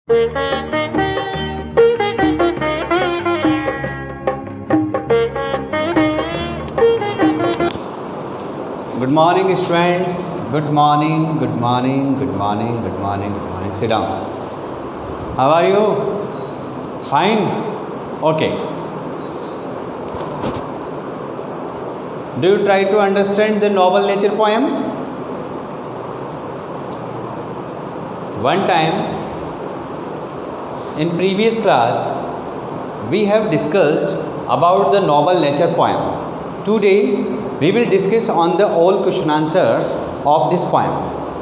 Good morning, students. Good morning, good morning, good morning, good morning, good morning. Sit down. How are you? Fine? Okay. Do you try to understand the noble nature poem? One time, in previous class, we have discussed about the noble nature poem. Today, we will discuss on the all question answers of this poem.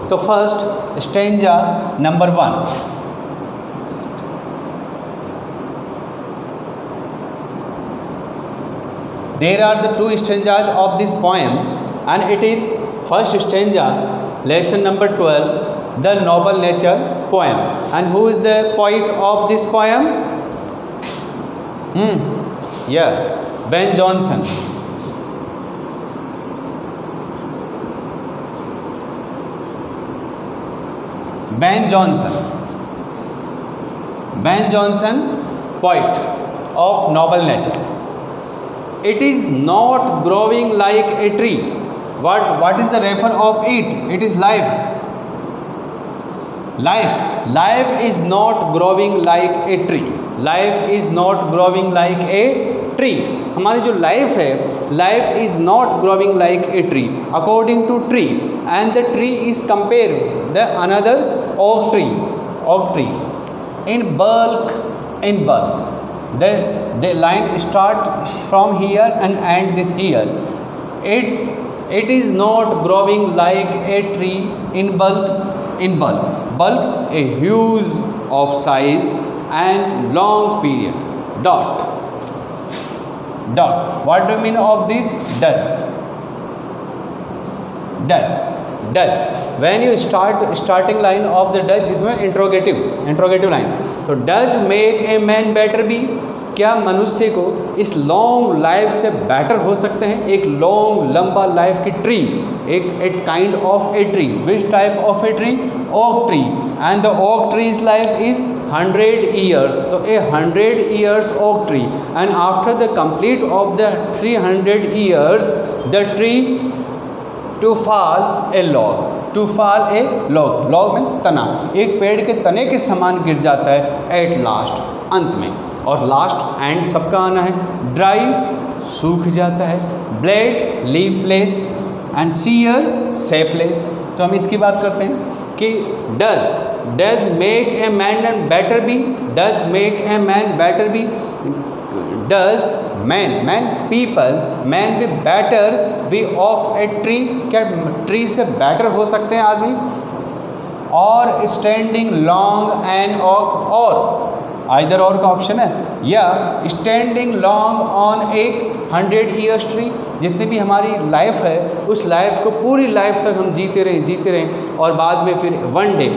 So first, stanza number 1. There are the two stanzas of this poem, and it is first stanza, lesson number 12, the noble nature poem. And who is the poet of this poem? Yeah, Ben Jonson. Ben Jonson. Ben Jonson, poet of noble nature. It is not growing like a tree. What is the refer of it? It is life. Life is not growing like a tree. Life is not growing like a tree. हमारी जो life है, life is not growing like a tree. According to tree, and the tree is compared the another oak tree. In bulk. The line start from here and end this here. It is not growing like a tree in bulk. Bulk, a huge of size and long period. Dot. What do you mean of this? Does. When you starting line of the does इसमें interrogative line. तो does make a man better be? क्या मनुष्य को इस long life से better हो सकते हैं? एक लॉन्ग लंबा लाइफ की ट्री, एक kind of a tree. Which type of a tree? Oak tree. And the oak trees life is 100 years. तो ए 100 years oak tree, and after the complete of the 300 years, the tree to fall a log. log means तना. एक पेड़ के तने के समान गिर जाता है एट लास्ट, अंत में. और लास्ट एंड सबका आना है. ड्राई, सूख जाता है. Blade, leafless. And sere, shapeless. तो हम इसकी बात करते हैं कि does make a man better be. Does make a man better be. Does man people man be better be of a tree. क्या ट्री से बेटर हो सकते हैं आदमी? और स्टैंडिंग लॉन्ग एंड और आइदर और का ऑप्शन है, या स्टैंडिंग लॉन्ग ऑन एक 100 years ट्री. जितनी भी हमारी लाइफ है उस लाइफ को पूरी लाइफ तक हम जीते रहें और बाद में फिर वन डे,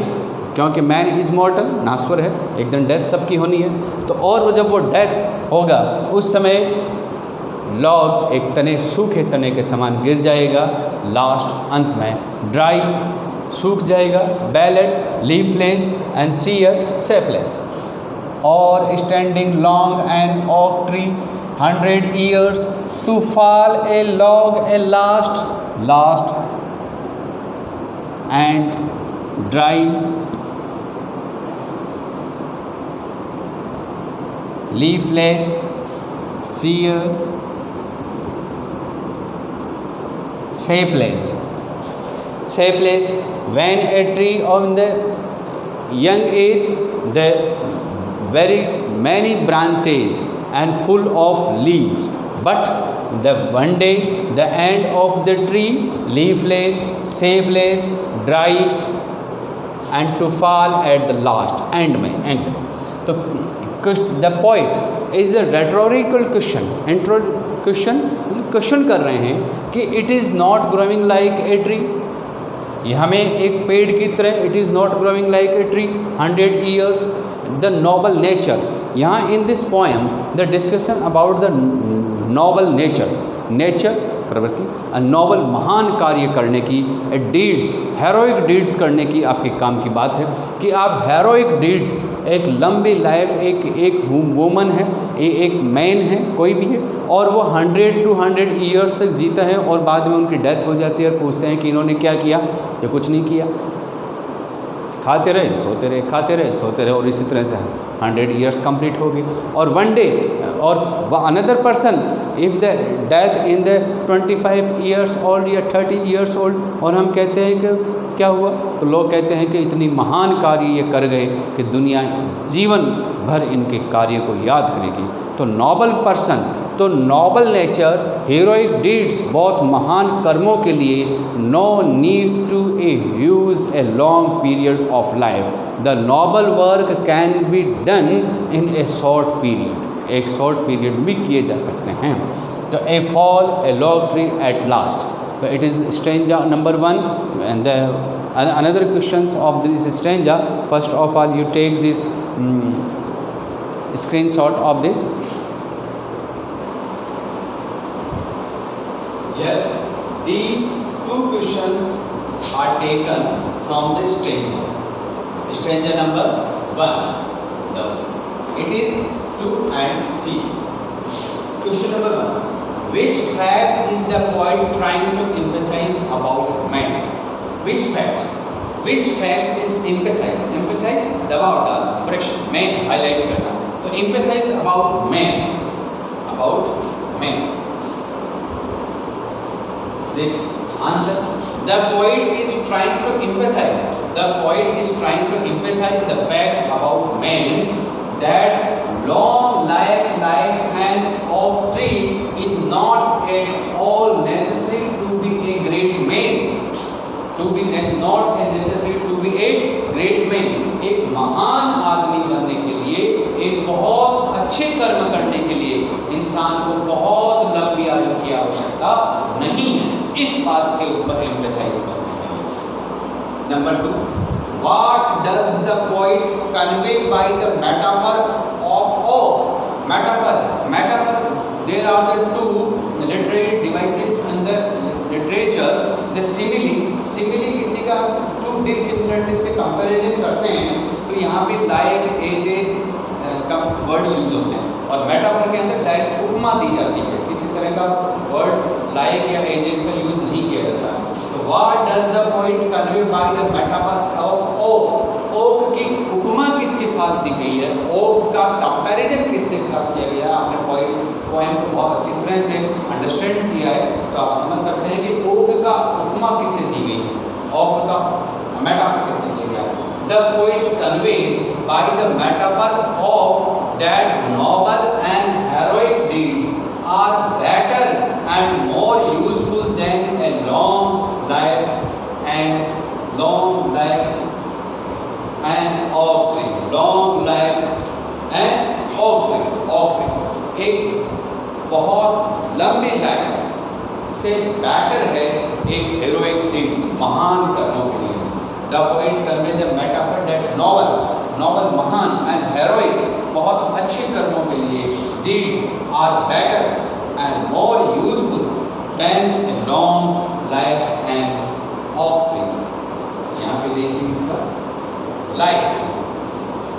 क्योंकि मैन इज़ मॉर्टल, नाश्वर है, एक दिन डेथ सबकी होनी है. तो और वो जब वो डेथ होगा उस समय लॉग एक तने, सूखे तने के समान गिर जाएगा लास्ट, अंत में. ड्राई, सूख जाएगा. Bald, leafless. And sere, shapeless. और standing long and oak tree 100 years to fall a log a last and dry, leafless, sear, shapeless. When a tree on the young age, the very many branches and full of leaves, but the one day the end of the tree leafless, shapeless, dry, and to fall at the last, end में. तो the poet is the rhetorical question कर रहे हैं कि it is not growing like a tree. ये हमें एक पेड़ की तरह, it is not growing like a tree, 100 years. The noble nature, यहाँ in this poem the discussion about the noble nature, nature प्रवृत्ति, अ नॉबल महान कार्य करने की, ए डीड्स हेरोइक डीड्स करने की आपके काम की बात है कि आप हेरोइक डीड्स, एक लंबी लाइफ, एक वुमन है, एक मैन है, कोई भी है, और वो 100 to 100 ईयर्स तक जीता है और बाद में उनकी डेथ हो जाती है और पूछते हैं कि इन्होंने क्या किया, तो कुछ नहीं किया, खाते रहे सोते रहे, खाते रहे सोते रहे, और इसी तरह से 100 ईयर्स कंप्लीट हो गए। और वन डे और another person if the death in the 25 years old या 30 ईयर्स ओल्ड, और हम कहते हैं कि क्या हुआ, तो लोग कहते हैं कि इतनी महान कार्य ये कर गए कि दुनिया जीवन भर इनके कार्य को याद करेगी। तो नॉबल पर्सन, तो नॉबल नेचर, हीरोइक डीड्स, बहुत महान कर्मों के लिए, no need to use a long period of life, the noble work can be done in a short period, एक शॉर्ट पीरियड भी किए जा सकते हैं। तो a fall a long tree at last, तो it is stanza number 1 and the another questions of this stanza. First of all, you take this screenshot of this. Yes, these two questions are taken from the stanza. Stanza number 1. It is 2 and C. Question number 1. Which fact is the poet trying to emphasize about man? Which fact is emphasize? Emphasize दबाव डालना, pressure, man highlight करना, तो emphasize about man, about man. देख answer, the poet is trying to emphasize, the poet is trying to emphasize the fact about man that long life like an oak tree is not at all necessary to be a great man. Not necessary to be a great man. एक महान आदमी बनने के लिए, एक बहुत अच्छे कर्म करने के लिए इंसान को बहुत लंबी आयु की आवश्यकता नहीं है। इस बात के ऊपर एम्फेसाइज करना है। Number 2, what does the poet convey by the metaphor of oak? Metaphor, there are the two literary devices in the literature. The simile किसी का टू डिसिमिलरिटी से कंपैरिजन करते हैं, तो यहाँ पे लाइक एजेस का वर्ड्स यूज होते हैं, और मेटाफर के अंदर डायरेक्ट उपमा दी जाती है, किसी तरह का वर्ड लाइक या एजेस का यूज नहीं किया जाता। तो what does the poet convey by the metaphor of oak? Oak की उपमा किसके साथ दी गई है, ओक का कंपैरिजन किसके साथ किया गया है? आपने पोएम को बहुत अच्छी तरह से अंडरस्टैंड किया है, तो आप समझ सकते हैं कि ओक का उपमा किससे दी गई है, ओक का मेटाफर किससे किया गया। The poet convey by the metaphor of that noble and heroic deeds are better and more useful than a long life and oak tree, एक बहुत लंबी लाइफ से बेटर है एक हेरोइक डीड्स, महान कर्मों के लिए। The poet convey the metaphor that noble महान एंड हेरोइक बहुत अच्छे कर्मों के लिए, deeds are better and more useful than a long life and oak tree. यहाँ पे देखिए इसका लाइक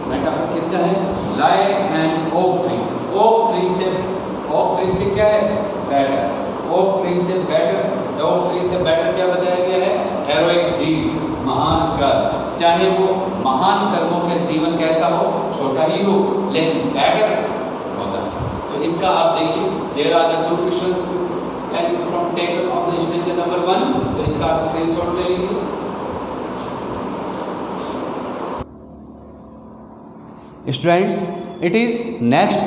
मेटाफर किसका है, like and oak tree. Oak tree से क्या है, बेटर। ओक ट्री से बेटर क्या बताया गया है, हेरोइक डीड्स, महान कर्म, चाहे वो महान कर्मों का जीवन कैसा हो, छोटा ही हो, लेकिन बेटर होता है। तो इसका आप देखिए, there are the two questions and from taken of the stage number 1, तो इसका आप स्क्रीनशॉट ले लीजिए। Students, it is next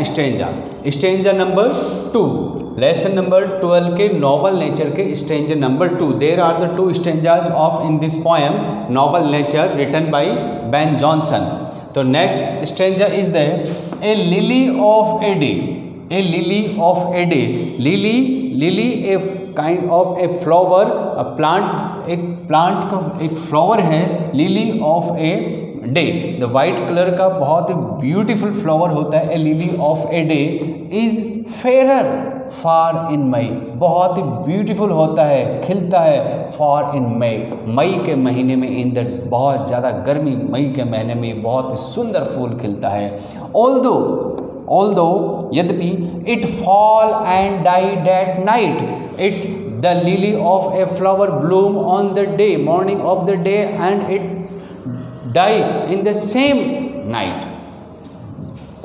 stanza number 2, lesson number 12 के नॉबल नेचर के stanza number 2। There are the 2 stanzas of in this poem noble nature written by Ben Jonson. तो next stanza is the a lily of a day. A lily of a day, lily a kind of a flower, plant, एक plant का एक flower है, lily of a day. The white colour का बहुत beautiful flower होता है। A lily of a day is far in May, बहुत ही ब्यूटीफुल होता है, खिलता है फार इन मई, मई के महीने में, इन द बहुत ज़्यादा गर्मी मई के महीने में बहुत ही सुंदर फूल खिलता है। ऑल्दो यद्यपि it fall and died at night, it the lily of a flower bloom on the day morning of the day and it die in the same night.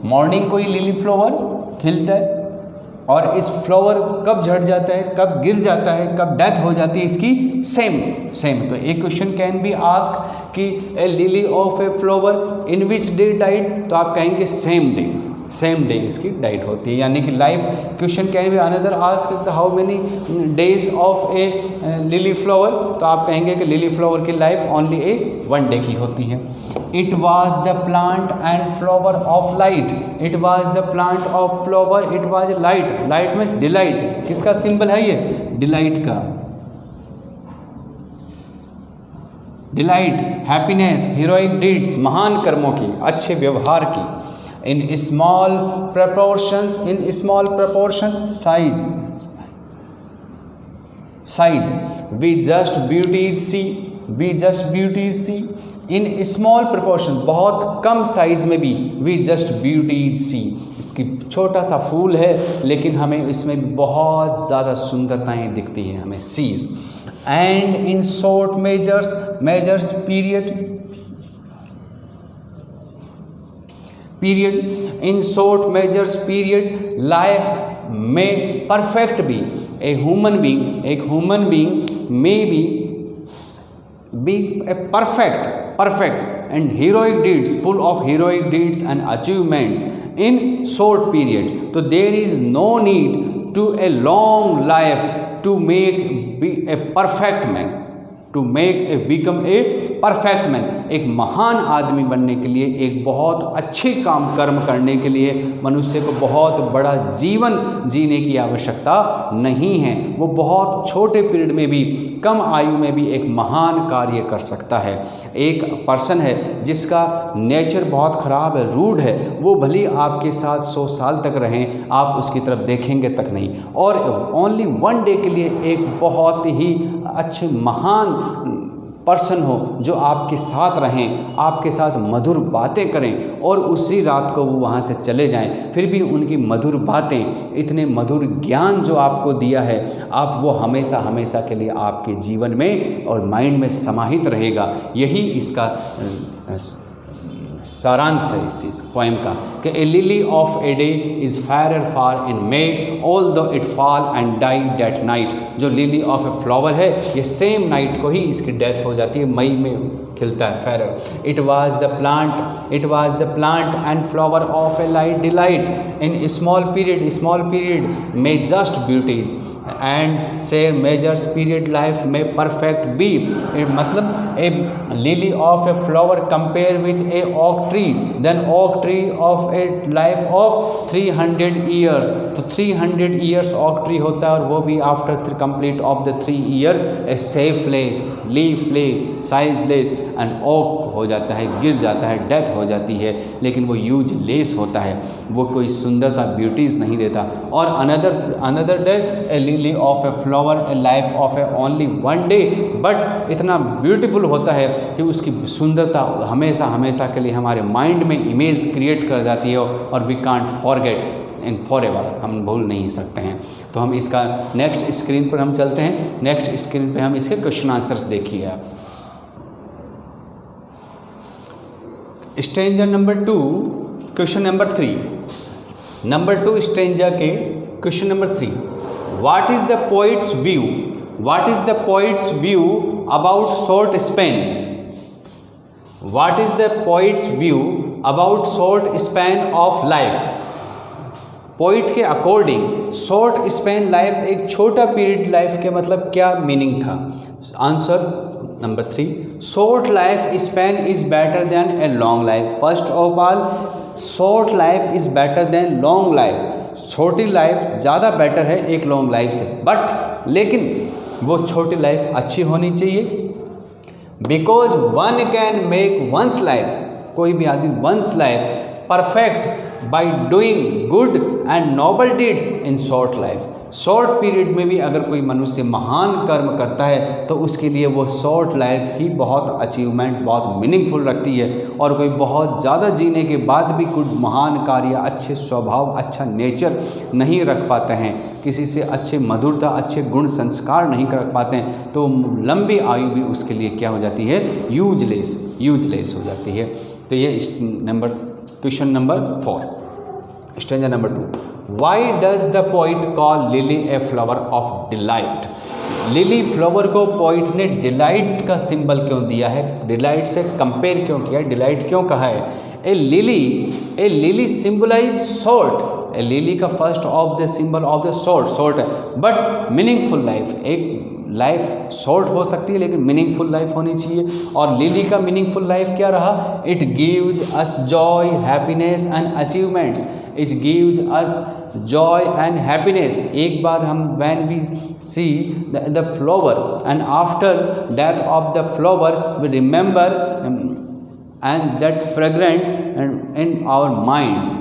Morning को ही लिली फ्लावर खिलता है और इस flower कब झड़ जाता है, कब गिर जाता है, कब डेथ हो जाती है इसकी, सेम। तो एक क्वेश्चन कैन बी आस्क कि a lily of a flower in which day died, तो आप कहेंगे सेम डे इसकी डाइट होती है। यानी कि life question can be another ask how many days of A lily flower, तो आप कहेंगे कि लिली फ्लावर की लाइफ ओनली ए 1 डे की होती है। It was the plant and flower of light, it was the plant of flower, it was light, light में delight, किसका सिंबल है ये, डिलाइट का, डिलाइट, हैप्पीनेस, हीरोइक डीड्स, महान कर्मों की, अच्छे व्यवहार की। in small proportions size we just beauties see in small proportion, बहुत कम साइज में भी we just beauties see, इसकी छोटा सा फूल है लेकिन हमें इसमें बहुत ज़्यादा सुंदरताएं दिखती हैं हमें seize. and in short measures period life may perfect be, a human being may be a perfect and heroic deeds, full of heroic deeds and achievements in short period. So there is no need to a long life to be a perfect man, become a perfect man. एक महान आदमी बनने के लिए, एक बहुत अच्छे कर्म करने के लिए मनुष्य को बहुत बड़ा जीवन जीने की आवश्यकता नहीं है। वो बहुत छोटे पीरियड में भी, कम आयु में भी एक महान कार्य कर सकता है। एक पर्सन है जिसका नेचर बहुत ख़राब है, रूड है, वो भले आपके साथ 100 साल तक रहें, आप उसकी तरफ देखेंगे तक नहीं। और ओनली 1 डे के लिए एक बहुत ही अच्छे महान पर्सन हो जो आपके साथ रहें, आपके साथ मधुर बातें करें और उसी रात को वो वहाँ से चले जाएं, फिर भी उनकी मधुर बातें, इतने मधुर ज्ञान जो आपको दिया है, आप वो हमेशा के लिए आपके जीवन में और माइंड में समाहित रहेगा। यही इसका सारांश है इस पोएम का कि a lily of a day is fair far in May although it fall and die that night. जो लिली ऑफ ए फ्लावर है ये सेम नाइट को ही इसकी डेथ हो जाती है, मई में खिलता है fair. It was the plant and flower of a light delight in small period may just beauties and see measures period life में परफेक्ट बी। मतलब a lily of a flower compare with a oak tree, then oak tree of a life of 300 years. तो 300 years oak tree होता है और वो भी after complete of the 3 year a shapeless, leafless, sizeless and oak हो जाता है, गिर जाता है, डेथ हो जाती है। लेकिन वो यूजलेस होता है, वो कोई सुंदरता ब्यूटीज़ नहीं देता। और another day a lily of a flower A life of A only 1 day, but इतना ब्यूटीफुल होता है कि उसकी सुंदरता हमेशा के लिए हमारे माइंड में इमेज क्रिएट कर जाती है और we can't forget in forever, हम भूल नहीं सकते हैं। तो हम इसका नेक्स्ट स्क्रीन पर हम चलते हैं। नेक्स्ट स्क्रीन पे हम इसके क्वेश्चन आंसर्स देखिए आप। Stanza number 2 question number 3, number 2 stanza के question number 3, what is the poet's view about short span? What is the poet's view about short span of life? Poet के according short span life, एक छोटा period life के मतलब क्या meaning था? Answer number 3, short life span is better than a long life. First of all, short life is better then long life. छोटी life ज़्यादा better है एक लॉन्ग लाइफ से, बट लेकिन वो छोटी लाइफ अच्छी होनी चाहिए। Because one can make one's life, कोई भी आदमी one's life perfect by doing good and noble deeds in short life. Short period में भी अगर कोई मनुष्य महान कर्म करता है तो उसके लिए वो शॉर्ट लाइफ ही बहुत अचीवमेंट, बहुत मीनिंगफुल रखती है। और कोई बहुत ज़्यादा जीने के बाद भी कुछ महान कार्य, अच्छे स्वभाव, अच्छा नेचर नहीं रख पाते हैं, किसी से अच्छे मधुरता, अच्छे गुण संस्कार नहीं कर पाते हैं, तो लंबी आयु भी उसके लिए क्या हो जाती है, यूजलेस हो जाती है। तो ये question number 4, stanza number 2, why does the poet call lily a flower of delight? Lily flower को पोइट ने डिलाइट का सिंबल क्यों दिया है, डिलाइट से कंपेयर क्यों किया, डिलाइट क्यों कहा है? A lily symbolize short, A lily का first of the symbol of the short है, बट मीनिंगफुल लाइफ। एक लाइफ शॉर्ट हो सकती है लेकिन मीनिंगफुल लाइफ होनी चाहिए। और लिली का मीनिंगफुल लाइफ क्या रहा? It gives us joy, happiness and achievements. It gives us joy and happiness. एक बार हम when we see the flower and after death of the flower we remember and that fragrant in our mind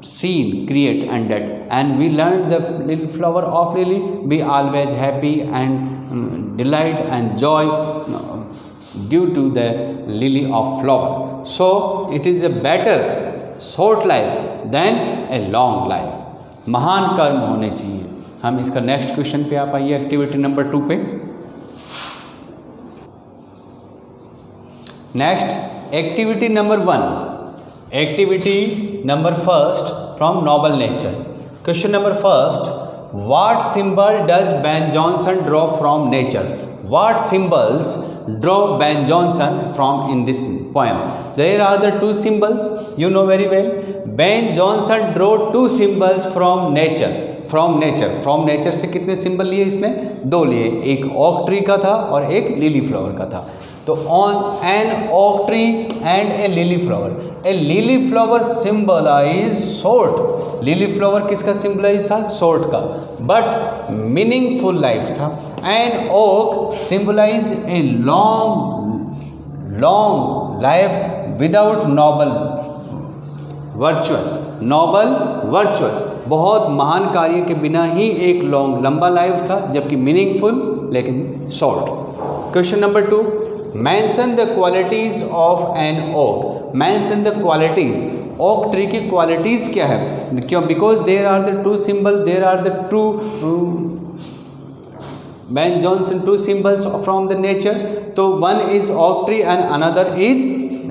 scene create and that, and we learn the little flower of lily be always happy and delight and joy due to the lily of flower. So it is a better short life than a long life. महान कर्म होने चाहिए। हम इसका next question पे आप आइए, activity number 2 पे। Next activity number 1, activity number 1 from noble nature. Question number 1, what symbol does Ben Jonson draw from nature? What symbols draw Ben Jonson from in this poem? There are the 2 symbols, you know very well. Ben Jonson drew 2 symbols from nature. From nature से कितने symbol लिए इसने? 2 लिए, एक oak tree का था और एक लिली फ्लावर का था। तो on an oak tree and a lily flower symbolize short. Lily flower किसका सिंबलाइज था? शॉर्ट का, बट मीनिंगफुल लाइफ था। An oak symbolize a long life without noble virtuous, बहुत महान कार्य के बिना ही एक लंबा लाइफ था, जबकि मीनिंगफुल लेकिन short. Question number 2, mention the qualities of an oak. Mention the qualities, oak tree की क्वालिटीज क्या है? क्यों? Because there are the 2 symbol, there are the 2 Ben Jonson 2 symbols from the nature. तो one is oak tree and another is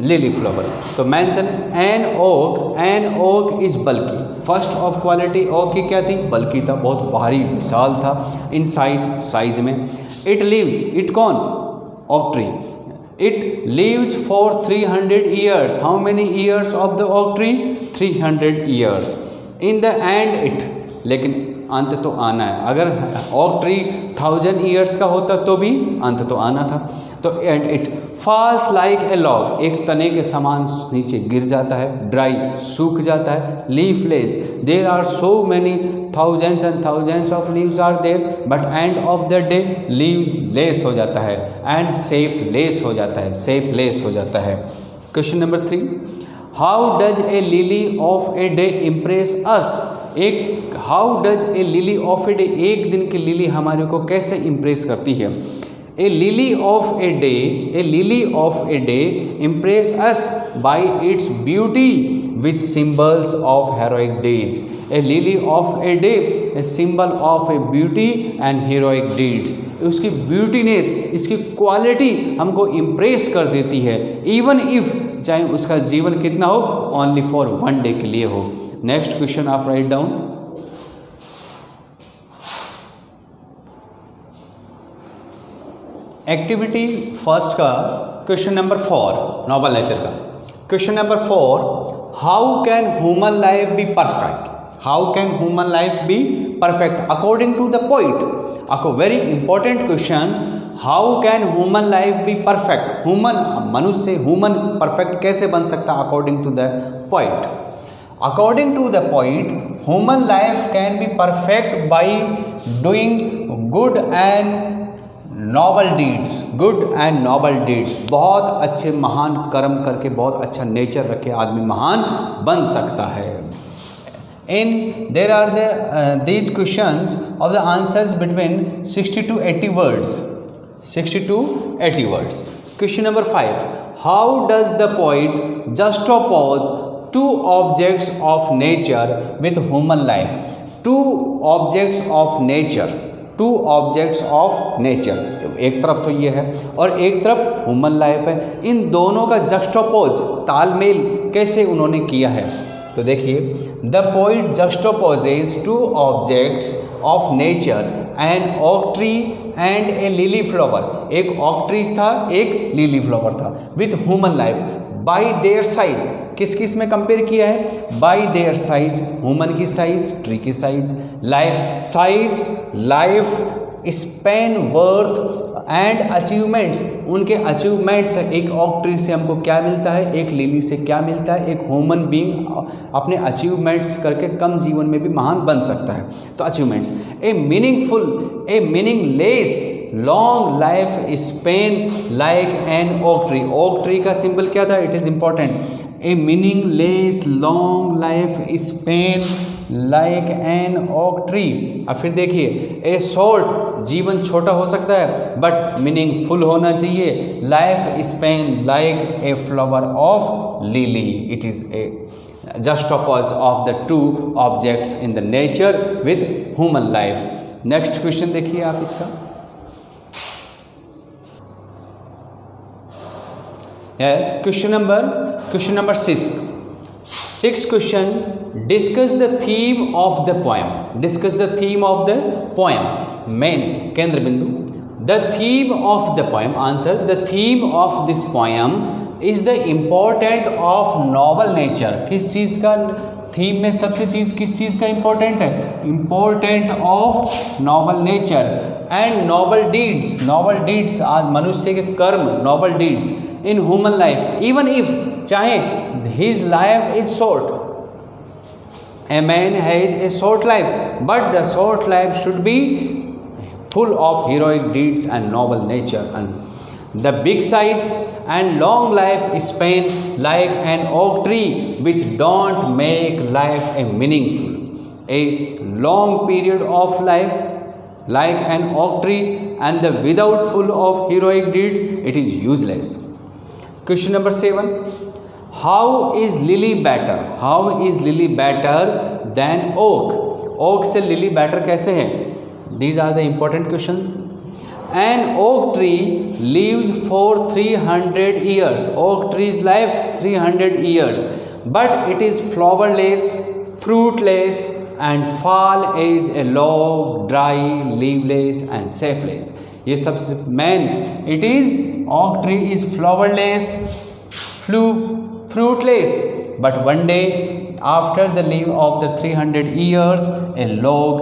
lily flower. तो mention an oak is bulky. First of quality oak की क्या थी? Bulky था, बहुत भारी विशाल था इन साइज में। इट लीव्स, इट कौन? Oak tree. It leaves for 300 years. How many years of the oak tree? 300 years. In the end it, लेकिन अंत तो आना है। अगर ओक ट्री 1000 ईयर्स का होता तो भी अंत तो आना था। तो and it falls like a log, एक तने के समान नीचे गिर जाता है, ड्राई सूख जाता है। Leafless, there are so many thousands and thousands of leaves are there, but end of the day leaves less हो जाता है एंड शेपलेस हो जाता है, शेपलेस हो जाता है। Question number 3, how does a lily of a day impress us? How does a lily of a day, एक दिन की लिली हमारे को कैसे इम्प्रेस करती है? A lily of a day impress us by its beauty with symbols of heroic deeds. A lily of a day a symbol of a beauty and heroic deeds. उसकी beautiness, इसकी quality हमको impress कर देती है, even if चाहे उसका जीवन कितना हो, ओनली फॉर 1 डे के लिए हो। नेक्स्ट क्वेश्चन आप राइट डाउन। एक्टिविटी फर्स्ट का क्वेश्चन नंबर 4 नोबल नेचर का। Question number 4, how can human life be perfect? How can human life be perfect according to the poet? A very important question, how can human life be perfect? मनुष्य perfect कैसे बन सकता according to the poet? According to the poet, human life can be perfect by doing good and noble deeds. Good and noble deeds. बहुत अच्छे महान कर्म करके, बहुत अच्छा नेचर रखे आदमी महान बन सकता है। In there are these questions of the answers between 60 to 80 words. 60 to 80 words. Question number 5. How does the poet juxtapose two objects of nature with human life? Two objects of nature. To objects of nature, एक तरफ तो ये है और एक तरफ human life है, इन दोनों का जस्टोपोज तालमेल कैसे उन्होंने किया है? तो देखिए, the poet juxtaposes two objects of nature an oak tree and a lily flower, एक ऑक ट्री था, एक लिली फ्लावर था, with human life by their size, किस किस में कंपेयर किया है? बाई देयर साइज, ह्यूमन की साइज, ट्री की size, life size, life span, worth and achievements, उनके अचीवमेंट्स, एक ऑक ट्री से हमको क्या मिलता है, एक लिली से क्या मिलता है, एक ह्यूमन बीइंग अपने अचीवमेंट्स करके कम जीवन में भी महान बन सकता है। तो achievements, A meaningful, a meaningless long life span like an oak tree, oak tree का सिंबल क्या था? It is important, a meaningless long life span like an oak tree. अब फिर देखिए, ए शॉर्ट, जीवन छोटा हो सकता है बट मीनिंगफुल होना चाहिए, life span like a flower of lily, it is a juxtapose of the two objects in the nature with human life. Next question देखिए आप इसका। Yes, question number 6. Sixth question, discuss the theme of the poem. Discuss the theme of the poem. Main केंद्र बिंदु। The theme of the poem. Answer, the theme of this poem is the important of noble nature. किस चीज़ का theme में सबसे किस चीज़ का important है? Important of noble nature and noble deeds. Noble deeds, आज मनुष्य के कर्म, noble deeds in human life, even if, चाहे his life is short, a man has a short life, but the short life should be full of heroic deeds and noble nature, and the big size and long life span like an oak tree which don't make life a meaningful. A long period of life like an oak tree and the without full of heroic deeds, it is useless. Question number 7. How is lily better? How is lily better than oak? Oak से lily better कैसे है? These are the important questions. An oak tree lives for 300 years. Oak tree's life 300 years, but it is flowerless, fruitless, and fall is a long, dry, leafless, and shapeless. ये सबसे main. It is oak tree is flowerless, fruitless, but one day after the leave of the 300 years, a log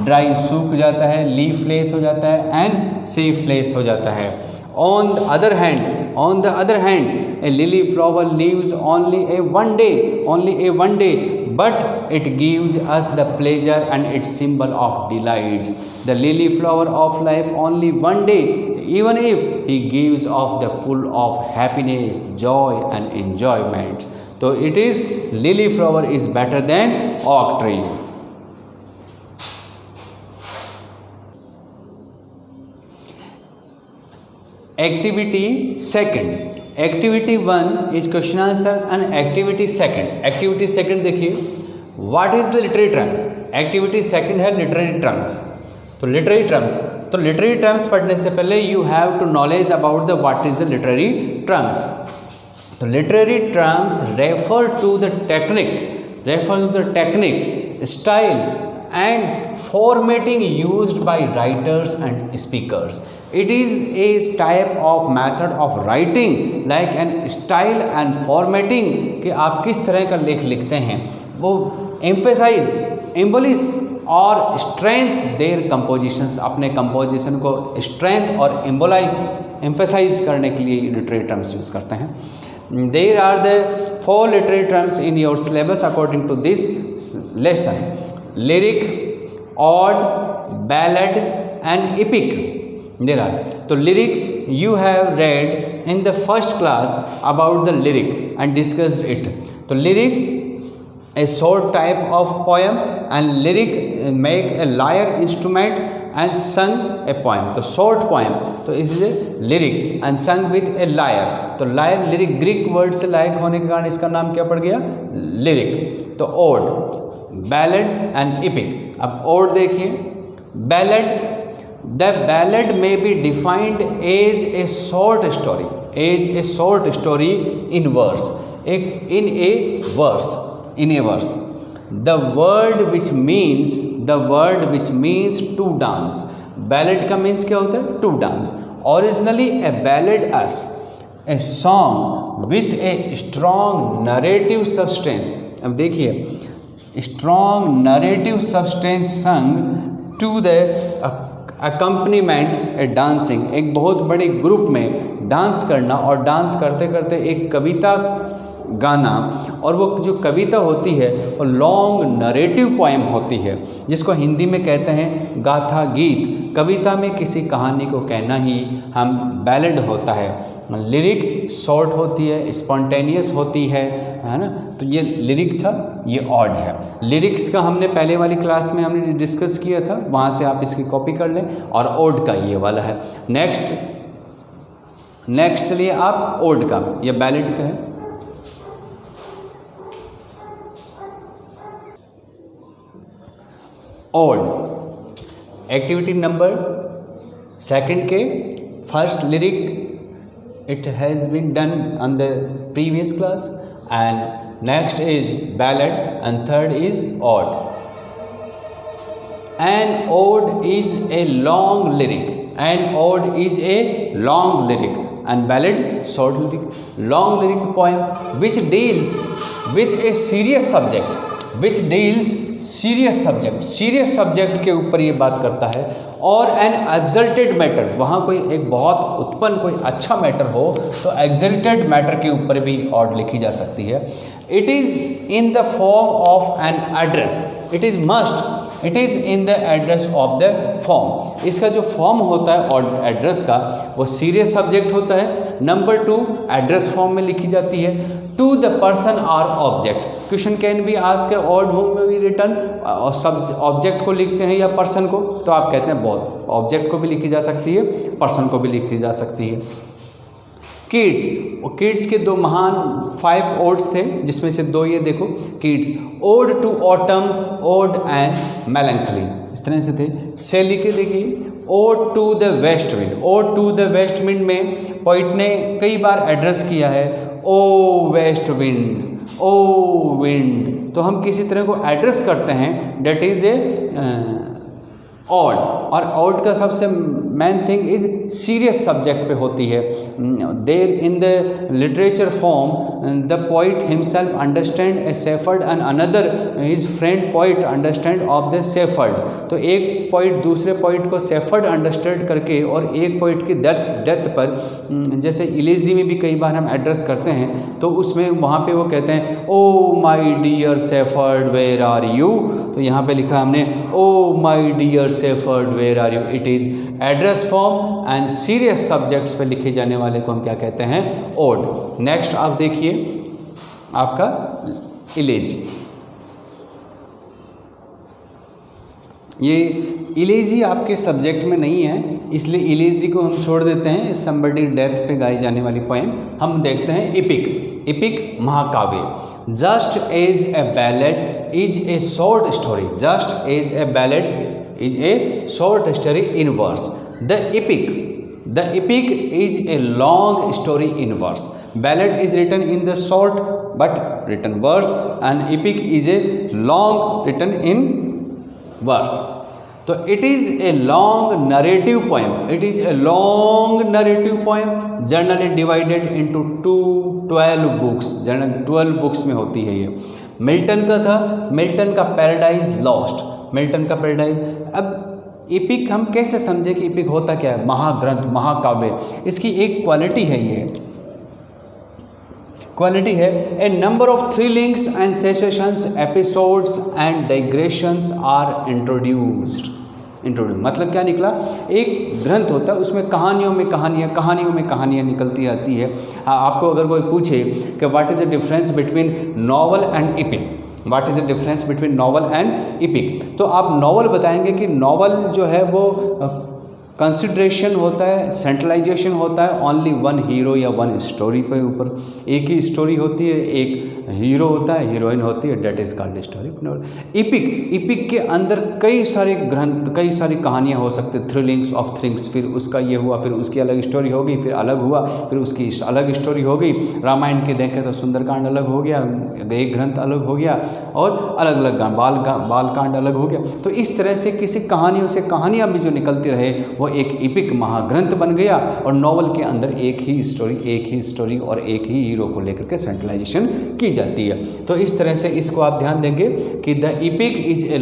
dry, सूख जाता है, leafless हो जाता है and सेफलेस हो जाता है। On the other hand A lily flower leaves only A one day but it gives us the pleasure and it's symbol of delights. The lily flower of life only one day even if he gives off the full of happiness, joy and enjoyments. So it is lily flower is better than oak tree. Activity second. Activity 1 is question answers and activity second. Activity second देखिए, what is the literary terms? Activity second है literary terms. तो literary terms पढ़ने से पहले you have to knowledge about the what is the literary terms. तो literary terms refer to the technique, style and formatting used by writers and speakers. It is a type of method of writing like an style and formatting कि आप किस तरह का लेख लिखते हैं, वो emphasize, embellish और स्ट्रेंथ देयर कंपोजिशंस, अपने कंपोजिशन को स्ट्रेंथ और एम्फेसाइज करने के लिए लिटरेरी टर्म्स यूज़ करते हैं। There are the 4 literary terms in your syllabus according to this lesson: lyric, ode, ballad and epic. There are, तो lyric you have read in the first class about the lyric and discussed it. तो lyric a short type of poem and lyric make a lyre instrument and sung a poem. तो short poem तो is lyric and sung with a lyre. तो lyre lyric Greek word से लायक होने के कारण इसका नाम क्या पड़ गया, lyric. तो ode, ballad and epic. अब ode देखिए, ballad, the ballad may be defined as a short story, as a short story in verse, in a verse. The word which means to dance. Ballad का means क्या होता है, to dance. Originally a ballad is a song with a strong narrative substance. अब देखिए, strong narrative substance sung to the accompaniment a dancing. एक बहुत बड़े group में डांस करना और डांस करते करते एक कविता गाना, और वो जो कविता होती है वो लॉन्ग नरेटिव पोएम होती है, जिसको हिंदी में कहते हैं गाथा गीत. कविता में किसी कहानी को कहना ही हम बैलेड होता है. लिरिक शॉर्ट होती है, स्पॉन्टेनियस होती है ना. तो ये लिरिक था, ये ऑड है. लिरिक्स का हमने पहले वाली क्लास में हमने डिस्कस किया था, वहाँ से आप इसकी कॉपी कर लें. और ओड का ये वाला है. नेक्स्ट चलिए आप ओड का, ये बैलेड का है. ओड एक्टिविटी नंबर 2 के first lyric it has been done on the previous class, and next is ballad and third is ode. An ode is a long lyric, and ballad short lyric. Long lyric poem which deals with a serious subject के ऊपर ये बात करता है, और N exalted matter, वहाँ कोई एक बहुत उत्पन्न कोई अच्छा मैटर हो तो एक्सल्टेड मैटर के ऊपर भी ऑड लिखी जा सकती है. It is in the form of an address. It is in the address of the form. इसका जो फॉर्म होता है ऑड एड्रेस का, वो सीरियस सब्जेक्ट होता है. नंबर 2 एड्रेस फॉर्म में लिखी जाती है. To the person or object. Question can be asked ode home में भी रिटर्न, ऑब्जेक्ट को लिखते हैं या पर्सन को, तो आप कहते हैं बोथ. ऑब्जेक्ट को भी लिखी जा सकती है, पर्सन को भी लिखी जा सकती है. किड्स के 2 महान 5 ओड्स थे, जिसमें से 2 ये देखो. Keats ode to autumn, ode and melancholy, इस तरह से थे. शैली के देखिए, ode to the west wind. Ode to the west wind में पोइट ने कई बार एड्रेस किया है, O west wind, O wind. तो हम किसी तरह को एड्रेस करते हैं, डेट इज़ ए ऑड. और ऑड का सबसे main thing is serious subject पे होती है. There in the literature form the poet himself understand A shepherd and another his friend poet understand of the shepherd. तो एक पोइट दूसरे poet को सेफर्ड अंडरस्टैंड करके, और एक पोइट की डेथ पर, जैसे इलेजी में भी कई बार हम एड्रेस करते हैं, तो उसमें वहाँ पे वो कहते हैं oh my dear shepherd where are you. तो यहाँ पे लिखा हमने oh my dear shepherd where are you. It is address form and serious subjects पे लिखे जाने वाले को हम क्या कहते हैं, ओड. नेक्स्ट आप देखिए आपका इलेजी. ये इलेजी आपके सब्जेक्ट में नहीं है, इसलिए इलेजी को हम छोड़ देते हैं. समबडी डेथ पे गाई जाने वाली पोएम. हम देखते हैं इपिक महाकाव्य. Just as a ballad is a short story. Just as a ballad is a short story in verse. The epic is a long story in verse. Ballad is written in the short but written verse, and epic is a long written in verse. So it is a long narrative poem. Generally divided into 12 books. Generally 12 books में होती है ये. Milton का था, Milton का paradise lost, Milton का paradise. अब epic हम कैसे समझे कि एपिक होता क्या है, महाग्रंथ, महाकाव्य. इसकी एक क्वालिटी है, ये क्वालिटी है a number of thrillings and sensations, episodes and digressions are introduced. मतलब क्या निकला, एक ग्रंथ होता है, उसमें कहानियों में कहानियाँ निकलती आती है. आपको अगर कोई पूछे कि what is the difference between novel and epic, what is the difference between novel and EPIC. तो आप नॉवल बताएंगे कि नॉवल जो है वो कंसिड्रेशन होता है, सेंट्रलाइजेशन होता है ओनली वन हीरो या वन स्टोरी पे ऊपर, एक ही स्टोरी होती है, एक हीरो होता है, हीरोइन होती है, that is called story. EPIC के अंदर कई सारे ग्रंथ, कई सारी कहानियाँ हो सकती है, थ्रिलिंग्स ऑफ थिंग्स, फिर उसका ये हुआ, फिर उसकी अलग स्टोरी हो गई, फिर अलग हुआ, फिर उसकी अलग स्टोरी हो गई। रामायण के देखें तो सुंदरकांड अलग हो गया, एक ग्रंथ अलग हो गया, और अलग अलग बालकांड अलग हो गया। तो इस तरह से किसी कहानियों से कहानियाँ भी जो निकलती रहे वो एक इपिक महाग्रंथ बन गया। और नॉवल के अंदर एक ही स्टोरी और एक ही हीरो को लेकर के सेंट्रलाइजेशन की जाती है। तो इस तरह से इसको आप ध्यान देंगे कि the epic is a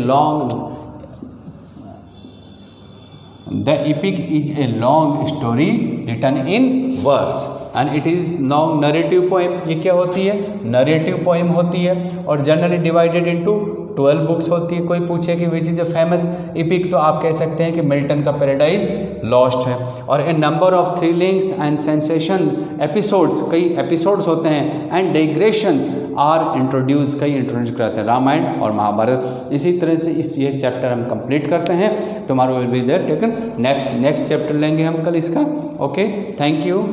long story written in verse and it is long narrative poem. ये क्या होती है? नरेटिव पोएम होती है, और जनरली डिवाइडेड इनटू 12 बुक्स होती है। कोई पूछे कि which is a famous EPIC, तो आप कह सकते हैं कि मिल्टन का पैराडाइज लॉस्ट है। और a number of thrillings and sensation episodes, कई एपिसोड्स होते हैं, एंड डाइग्रेशंस आर इंट्रोड्यूस, कई इंट्रोड्यूस कराते हैं, रामायण और महाभारत। इसी तरह से ये चैप्टर हम कंप्लीट करते हैं। Tomorrow will be there taken next chapter लेंगे हम कल इसका। Okay, thank you.